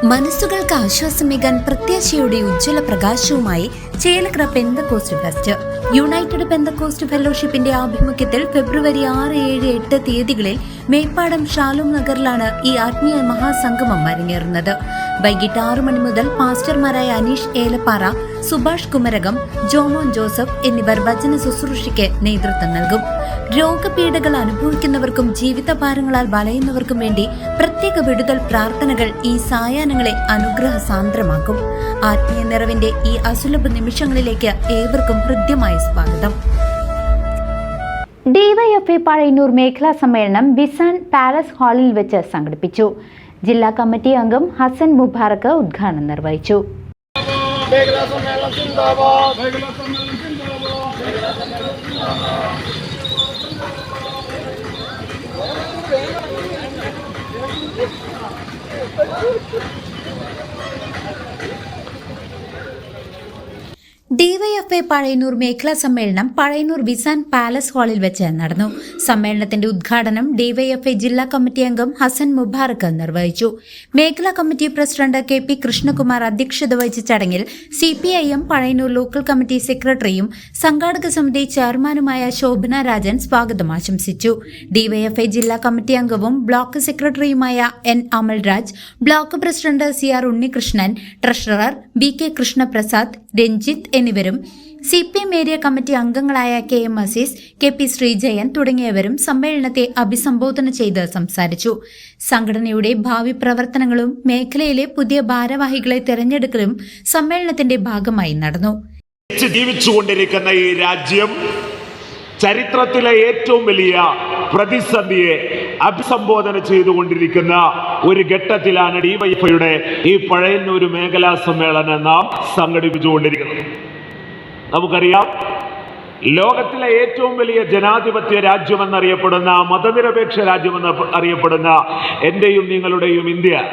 മനസ്സുകൾക്ക് ആശ്വാസമേകാൻ പ്രത്യാശയുടെ ഉജ്ജ്വല പ്രകാശവുമായി Chelakkara pentecost fest. United pentecost ഫെലോഷിപ്പിന്റെ ആഭിമുഖ്യത്തിൽ ഫെബ്രുവരി 6, 7, 8 തീയതികളിൽ മേപ്പാടം ഷാലോം നഗറിലാണ് ഈ ആത്മീയ മഹാസംഗമം അരങ്ങേറുന്നത്. വൈകിട്ട് 6 മണി മുതൽ പാസ്റ്റർമാരായ അനീഷ് ഏലപ്പാറ, സുഭാഷ് കുമരകം, ജോമോൻ ജോസഫ് എന്നിവർ വചന ശുശ്രൂഷയ്ക്ക് നേതൃത്വം നൽകും. രോഗപീഠകൾ അനുഭവിക്കുന്നവർക്കും ജീവിതഭാരങ്ങളാൽ വലയുന്നവർക്കും വേണ്ടി പ്രത്യേക വിടുതൽ പ്രാർത്ഥനകൾ ഈ സായാഹ്നങ്ങളെ അനുഗ്രഹ സാന്ദ്രമാക്കും. ആത്മീയ നിറവിന്റെ ഈ അസുലഭ നിമിഷങ്ങളിലേക്ക് ഏവർക്കും ഹൃദ്യമായ സ്വാഗതം. ഡിവൈഎഫ്ഐ പഴയന്നൂർ മേഖലാ സമ്മേളനം വിസാൻ പാലസ് ഹാളിൽ വെച്ച് സംഘടിപ്പിച്ചു. ജില്ലാ കമ്മിറ്റി അംഗം ഹസൻ മുബാറക്ക് ഉദ്ഘാടനം നിർവഹിച്ചു. ഡിവൈഎഫ്ഐ പഴയന്നൂർ മേഖലാ സമ്മേളനം പഴയന്നൂർ വിസാൻ പാലസ് ഹാളിൽ വെച്ച് നടന്നു. സമ്മേളനത്തിന്റെ ഉദ്ഘാടനം ഡിവൈഎഫ്ഐ ജില്ലാ കമ്മിറ്റി അംഗം ഹസൻ മുബാറക്ക് നിർവഹിച്ചു. മേഖലാ കമ്മിറ്റി പ്രസിഡന്റ് കെ.പി. കൃഷ്ണകുമാർ അധ്യക്ഷത വഹിച്ച ചടങ്ങിൽ CPIM പഴയന്നൂർ ലോക്കൽ കമ്മിറ്റി സെക്രട്ടറിയും സംഘാടക സമിതി ചെയർമാനുമായ ശോഭന രാജൻ സ്വാഗതം ആശംസിച്ചു. ഡിവൈഎഫ്ഐ ജില്ലാ കമ്മിറ്റി അംഗവും ബ്ലോക്ക് സെക്രട്ടറിയുമായ N. Amalraj, block president CR Unnikrishnan, treasurer BK Krishnaprasad, Ranjith എന്നിവരും CPM ഏരിയ കമ്മിറ്റി അംഗങ്ങളായ KM അസീസ്, KP ശ്രീജയൻ തുടങ്ങിയവരും സമ്മേളനത്തെ അഭിസംബോധന ചെയ്ത് സംസാരിച്ചു. സംഘടനയുടെ ഭാവി പ്രവർത്തനങ്ങളും മേഖലയിലെ പുതിയ ഭാരവാഹികളെ തെരഞ്ഞെടുക്കലും സമ്മേളനത്തിന്റെ ഭാഗമായി നടന്നു. ജീവിച്ചുകൊണ്ടിരിക്കുന്ന ഈ രാജ്യം ചരിത്രത്തിലെ ഏറ്റവും വലിയ പ്രതിസന്ധിയെ അഭിസംബോധന ചെയ്തുകൊണ്ടിരിക്കുന്ന ഒരു ഘട്ടത്തിലാണ് ഡിവൈഎഫ്ഐയുടെ ഈ പഴയന്നൂർ മേഖലാ സമ്മേളനം നാം സംഘടിപ്പിച്ചുകൊണ്ടിരിക്കുന്നത്. നമുക്കറിയാം, ലോകത്തിലെ ഏറ്റവും വലിയ ജനാധിപത്യ രാജ്യമെന്നറിയപ്പെടുന്ന, മതനിരപേക്ഷ രാജ്യമെന്ന് അറിയപ്പെടുന്ന എന്റെയും നിങ്ങളുടെയും ഇന്ത്യ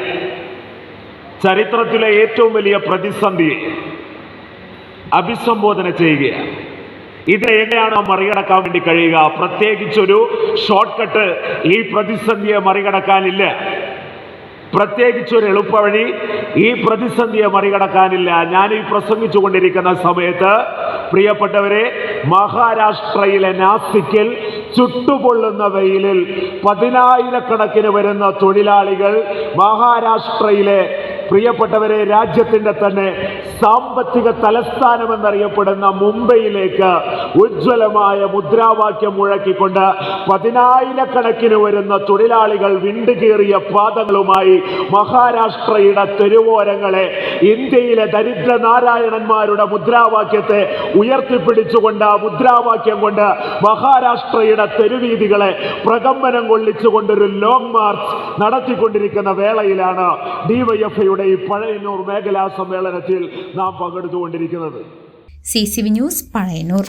ചരിത്രത്തിലെ ഏറ്റവും വലിയ പ്രതിസന്ധിയെ അഭിസംബോധന ചെയ്യുകയാണ്. ഇത് എങ്ങനെയാണ് മറികടക്കാൻ വേണ്ടി കഴിയുക? പ്രത്യേകിച്ചൊരു ഷോർട്ട് കട്ട് ഈ പ്രതിസന്ധിയെ മറികടക്കാനില്ല. പ്രത്യേകിച്ചൊരു എളുപ്പവഴി ഈ പ്രതിസന്ധിയെ മറികടക്കാനില്ല. ഞാൻ ഈ പ്രസംഗിച്ചു കൊണ്ടിരിക്കുന്ന സമയത്ത് പ്രിയപ്പെട്ടവരെ, മഹാരാഷ്ട്രയിലെ നാസിക്കിൽ ചുട്ടുപൊള്ളുന്ന വെയിലിൽ 10,000-കണക്കിന് വരുന്ന തൊഴിലാളികൾ മഹാരാഷ്ട്രയിലെ പ്രിയപ്പെട്ടവരെ രാജ്യത്തിന്റെ തന്നെ സാമ്പത്തിക തലസ്ഥാനമെന്നറിയപ്പെടുന്ന മുംബൈയിലേക്ക് ഉജ്ജ്വലമായ മുദ്രാവാക്യം മുഴക്കിക്കൊണ്ട് 10,000-കണക്കിന് വരുന്ന തൊഴിലാളികൾ വിണ്ടുകീറിയ പാദങ്ങളുമായി മഹാരാഷ്ട്രയുടെ തെരുവോരങ്ങളെ ഇന്ത്യയിലെ ദരിദ്ര നാരായണന്മാരുടെ മുദ്രാവാക്യത്തെ ഉയർത്തിപ്പിടിച്ചുകൊണ്ട്, ആ മുദ്രാവാക്യം കൊണ്ട് മഹാരാഷ്ട്രയുടെ തെരുവീതികളെ പ്രകമ്പനം കൊള്ളിച്ചുകൊണ്ടൊരു ലോങ് മാർച്ച് നടത്തിക്കൊണ്ടിരിക്കുന്ന വേളയിലാണ് ഡിവൈഎഫ്ഐയുടെ ഈ പഴയന്നൂർ മേഖലാ സമ്മേളനത്തിൽ നാം പങ്കെടുത്തുകൊണ്ടിരിക്കുന്നത്. CCV news Pazhayannur.